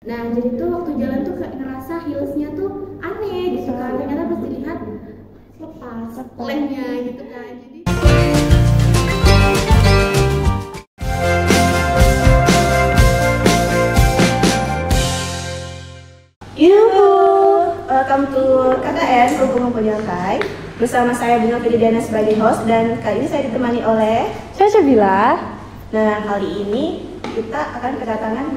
Nah jadi tuh waktu jalan tuh kayak ngerasa heelsnya tuh aneh gitu kan, ternyata pas dilihat lepas lemnya gitu kan. Jadi Yuhu, welcome to KKN Hubungan Penyantai. Bersama saya Bunga Fidiana sebagai host, dan kali ini saya ditemani oleh Saya Syabila. Nah, kali ini kita akan kedatangan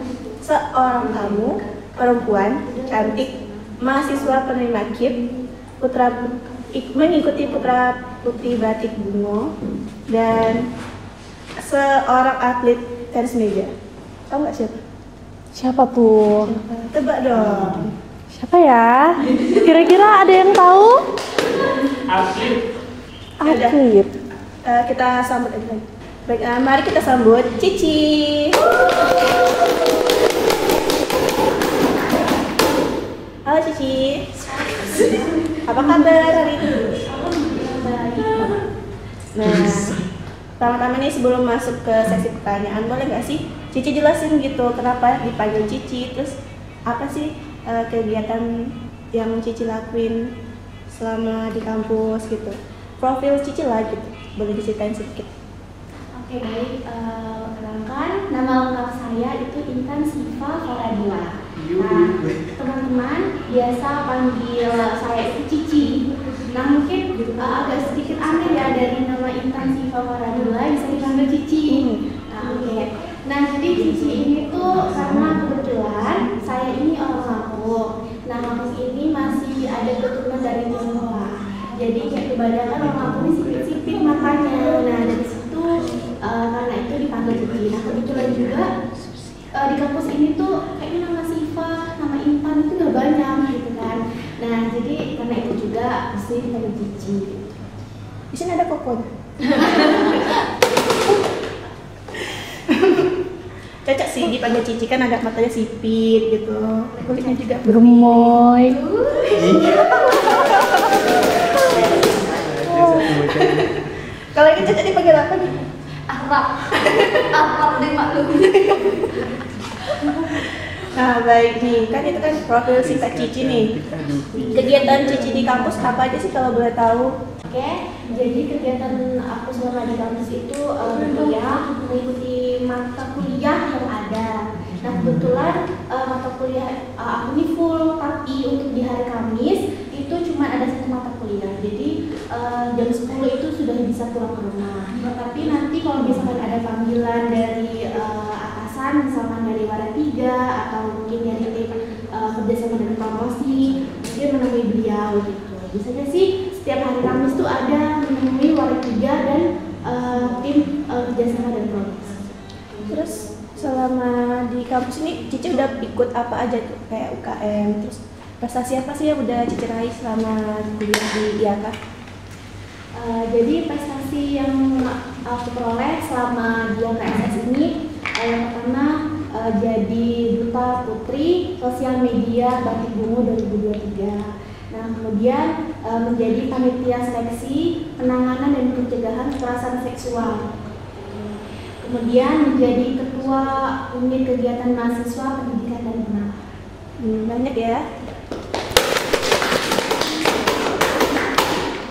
seorang tamu perempuan cantik, mahasiswa penerima KIP, mengikuti Putra Putri Batik Bungo, dan seorang atlet tenis meja. Tahu nggak siapa? Siapa tuh? Tebak dong. Siapa ya? Kira-kira ada yang tahu? Atlet. Kita sambut aja. Baik, mari kita sambut Cici. Halo Cici. Apa kabar hari ini? Nah, pertama-tama nih sebelum masuk ke sesi pertanyaan, boleh nggak sih Cici jelasin gitu kenapa dipanggil Cici, terus apa sih kegiatan yang Cici lakuin selama di kampus gitu, profil Cici lah gitu, boleh diceritain sedikit? Oke baik, perkenalkan nama lengkap saya itu Intan Siva Faradila. Nah teman-teman biasa panggil saya itu Cici. Nah mungkin agak sedikit aneh ya dari nama Intan Siva Faradila bisa dipanggil Cici. Nah oke. Nah jadi Cici ini tuh karena kebetulan saya ini orang Lampung. Nah Lampung ini masih ada keturunan dari Tionghoa. Jadi kayak kebanyakan orang Lampung ini sipit-sipit matanya. Nah dari situ karena itu dipanggil Cici. Nah kebetulan juga di kampus ini tuh kayaknya nama Siva, nama Intan itu gak banyak gitu kan. Nah jadi karena itu juga mesti dipanggil Cici. Di sini ada kokon. Cocok sih dipanggil Cici, kan agak matanya sipit gitu, kulitnya juga gemoy. Kalau ini cocok dipanggil apa nih? Arab dimaklum. Nah baik nih, kan itu kan profil singkat Cici nih. Kegiatan Cici di kampus apa aja sih kalau boleh tahu? Oke, jadi kegiatan aku selama di kampus itu berkuliah, mengikuti mata kuliah yang ada. Nah kebetulan mata kuliah aku ini full, tapi untuk di hari Kamis itu cuma ada satu mata kuliah. Jadi jam 10 itu sudah bisa pulang ke rumah. Tapi nanti kalau misalkan ada panggilan dari atasan, misalkan dari Waran 3 atau mungkin dari kerjasama dengan promosi, mungkin menemui beliau gitu. Biasanya sih setiap hari Kamis tuh ada menemui Waran 3 dan tim kerjasama dan promosi. Terus selama di kampus ini Cici udah ikut apa aja tuh, kayak UKM, terus prestasi apa sih yang udah Cici raih selama kuliah di IAK? Jadi prestasi yang aku peroleh selama di KSS ini yang pertama jadi Duta Putri Sosial Media Batik Bungo 2023. Nah kemudian menjadi panitia seleksi penanganan dan pencegahan kekerasan seksual. Kemudian menjadi ketua unit kegiatan mahasiswa pendidikan dan penanaman. Banyak ya.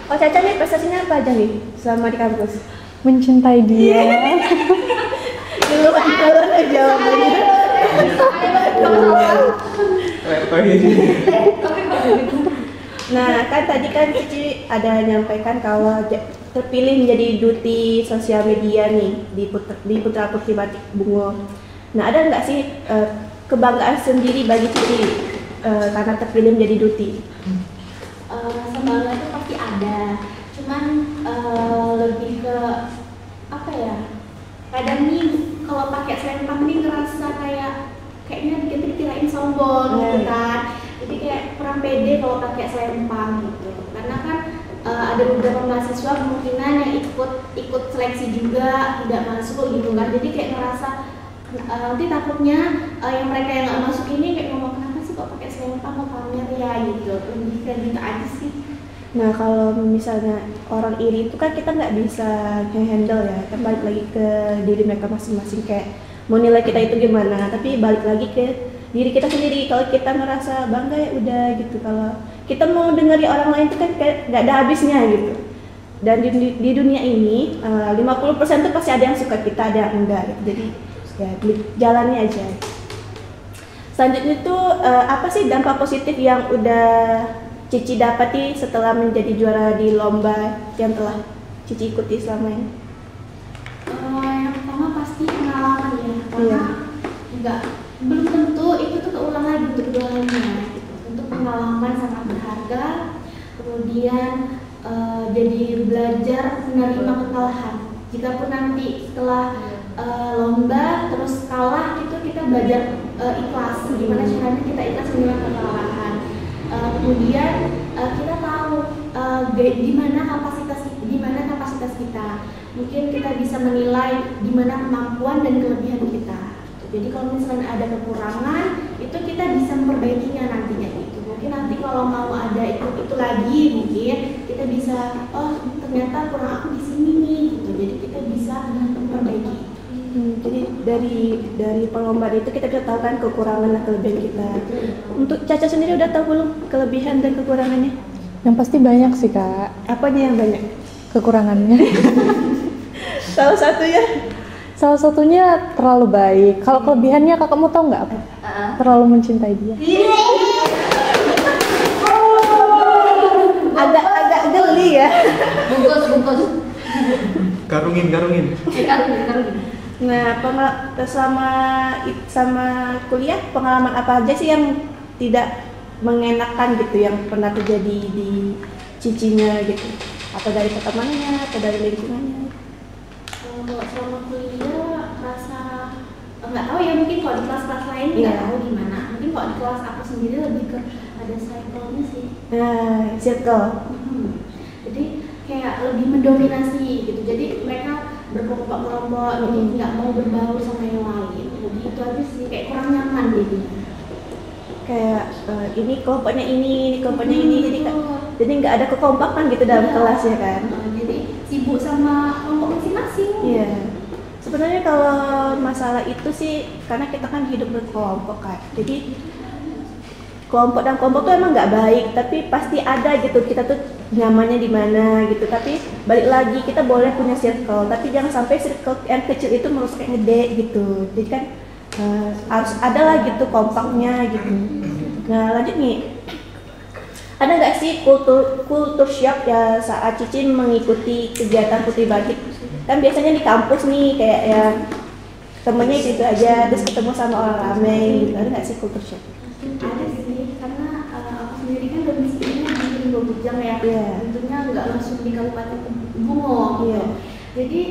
Oh Caca nih prestasinya apa aja nih selama di kampus? Mencintai dia. Dulu jawabannya. Nah kan tadi kan Cici ada nyampaikan kalau terpilih menjadi duti sosial media nih di Putra Putri Batik Bungo. Nah ada nggak sih kebanggaan sendiri bagi Cici karena terpilih menjadi duti? Rasa bangga itu pasti ada, cuman lebih ke apa ya? Kadang nih kalau pakai selempang nih ngerasa kayaknya kita dikirain sombong gitu kan. Jadi kayak kurang pede kalau pakai selempang gitu. Karena kan ada beberapa mahasiswa kemungkinan yang ikut seleksi juga tidak masuk gitu kan. Jadi kayak ngerasa nanti takutnya yang mereka yang nggak masuk ini kayak ngomong kenapa sih kok pakai selempang, kok pamer ya gitu. Lebih kayak gitu aja sih. Nah kalau misalnya orang iri itu kan kita nggak bisa handle ya, kan balik lagi ke diri mereka masing-masing, kayak mau nilai kita itu gimana, tapi balik lagi ke diri kita sendiri. Kalau kita merasa bangga ya udah gitu. Kalau kita mau dengeri orang lain itu kan kayak nggak ada habisnya gitu. Dan di dunia ini 50% tuh pasti ada yang suka kita, ada yang enggak gitu. Jadi ya jalani aja. Selanjutnya tuh apa sih dampak positif yang udah Cici dapati setelah menjadi juara di lomba yang telah Cici ikuti selama ini? Yang pertama pasti pengalaman ya, karena belum tentu itu tuh keulang lagi untuk kedua kalinya. Untuk pengalaman sangat berharga, kemudian jadi belajar menerima kekalahan. Jikapun nanti setelah lomba terus kalah itu kita belajar ikhlas, gimana caranya kita ikhlas menerima kekalahan. Kemudian kita tahu di mana kapasitas kita. Mungkin kita bisa menilai di mana kemampuan dan kelebihan kita. Jadi kalau misalnya ada kekurangan, itu kita bisa memperbaikinya nantinya gitu. Mungkin nanti kalau mau ada itu lagi, mungkin kita bisa, oh ternyata kurang aku di sini nih gitu. Jadi kita bisa memperbaiki. Jadi dari perlombaan itu kita bisa tahu kan kekurangan dan kelebihan kita. Untuk Caca sendiri udah tahu belum kelebihan dan kekurangannya? Yang pasti banyak sih Kak. Apanya yang banyak? Kekurangannya. Salah satu ya? Salah satunya terlalu baik. Kalau kelebihannya kakak mau tahu nggak apa? Terlalu mencintai dia. Agak geli ya. Bungkus. Karungin. Nah, sama kuliah pengalaman apa aja sih yang tidak mengenakan gitu yang pernah terjadi di Cicinya gitu? Atau dari pertemanannya atau dari lingkungannya? Selama kuliah rasa nggak tahu ya, mungkin kalau di kelas-kelas lain nggak tahu gimana. Mungkin kalau di kelas aku sendiri lebih ke ada circle-nya sih. Circle. Jadi kayak lebih mendominasi gitu. Jadi mereka berkelompok-kelompok, jadi nggak mau berbaur sama yang lain. Jadi itu aja sih, kayak kurang nyaman jadinya. Kayak ini kelompoknya ini jadi nggak ada kekompakan gitu dalam kelas ya kan? Jadi sibuk sama kelompok masing-masing. Iya. Sebenarnya kalau masalah itu sih karena kita kan hidup berkelompok kan. Jadi kelompok dan kelompok tuh emang nggak baik, tapi pasti ada gitu kita tuh nyamannya di mana gitu. Tapi balik lagi kita boleh punya circle, tapi jangan sampai circle yang kecil itu merusak yang gede gitu. Jadi kan harus ada lah gitu kompaknya gitu. Nah lanjut nih, ada nggak sih kultur shock ya saat Cici mengikuti kegiatan Putri Bangkit? Kan biasanya di kampus nih kayak ya temennya gitu aja, terus ketemu sama orang ramai gitu. Ada nggak sih kultur shock? Ada sih, karena aku sendiri kan domisilinya di Linggo Bujang ya. Tentunya nggak langsung di Kabupaten Bungo gitu. Jadi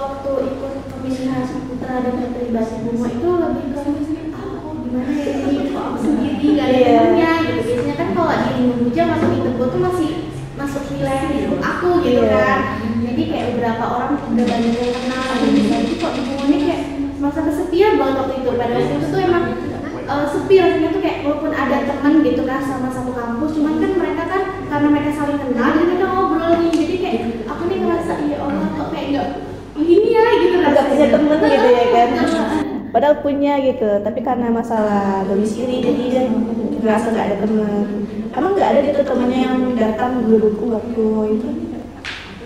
waktu ikut pemilihan putra dan putri Basi Bungo itu lebih ke gimana ya ini kok aku sendiri nggak ada temennya gitu. Biasanya kan kalau di Linggo Bujang masuk di Tebo tuh masih masuk wilayah hidup aku gitu kan. Jadi kayak beberapa orang udah banyak yang kenal gitu. Jadi kok di Bungo ini kayak masa kesepian banget waktu itu. Pada waktu itu tuh emang sepi rasanya tuh kayak walaupun ada teman gitu kan sama satu kampus, cuman kan mereka kan karena mereka saling kenal jadi mereka ngobrol nih, jadi kayak aku nih ngerasa ya Allah kok kayak enggak begini ya gitu, nggak punya temen gitu ya kan, padahal punya gitu, tapi karena masalah domisili jadi dia ngerasa nggak ada teman. Emang nggak ada gitu temennya yang datang duduk waktu itu?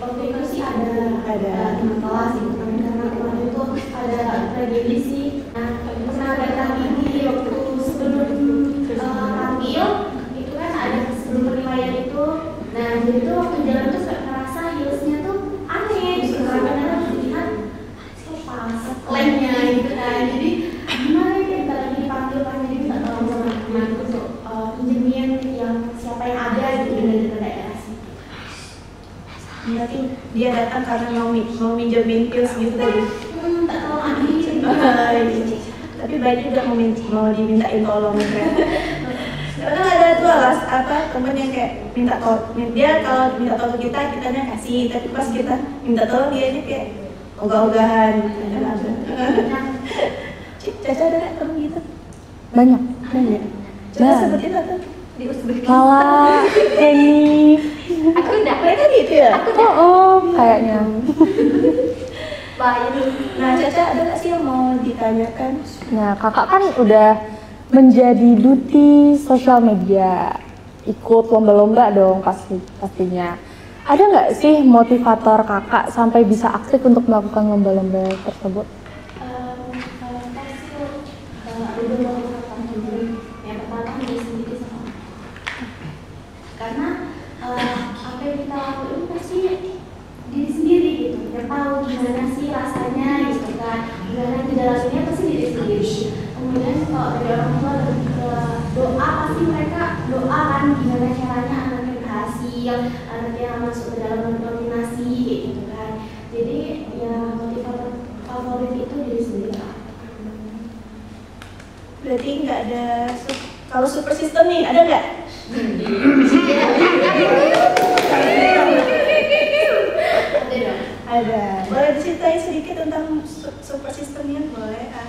Waktu itu sih ada teman kelas gitu kan, karena kemarin itu ada tragedi sih. Nah pernah datang ini waktu sebelum tampil itu kan ada sebelum penilaian itu. Nah jadi tuh waktu jalan tuh ngerasa heelsnya tuh aneh gitu, karena lihat kok pas lemnya gitu kan. Jadi gimana ya kita lagi dipanggil kan, jadi nggak tahu sama teman untuk pinjemin yang siapa yang ada gitu dari daerah sih. Berarti dia datang karena mau minjemin heels gitu tadi. Tak tahu lagi. Tapi baik juga mau dimintain tolong kan. Kadang ada tuh temen yang kayak minta tolong, dia kalau minta tolong kitanya kasih, tapi pas kita minta tolong dia kayak ogah-ogahan gitu. Caca ada nggak temen gitu? Banyak. Coba sebutin satu di Uzbek. Malah ini. Aku udah Mereka gitu ya? Kayaknya. baik. Nah, Caca ada nggak sih yang mau ditanyakan? Nah, kakak kan udah menjadi duty sosial media, ikut lomba-lomba dong pastinya. Ada nggak sih motivator kakak sampai bisa aktif untuk melakukan lomba-lomba tersebut? Kalau saya sih ada beberapa faktor. Yang pertama diri sendiri sama. Karena apa yang kita lakuin pasti diri sendiri gitu. Yang tahu gimana sih rasanya gitu kan. Gimana ngejalaninnya pasti diri sendiri. Kemudian kalau dari orang tua lebih ke doa, pasti mereka doa kan gimana caranya anaknya berhasil, anaknya masuk ke dalam nominasi kayak gitu kan. Jadi ya motivator favorit itu diri sendiri. Berarti nggak ada kalau super system nih ada nggak? Ada. Boleh diceritain sedikit tentang super systemnya boleh kan?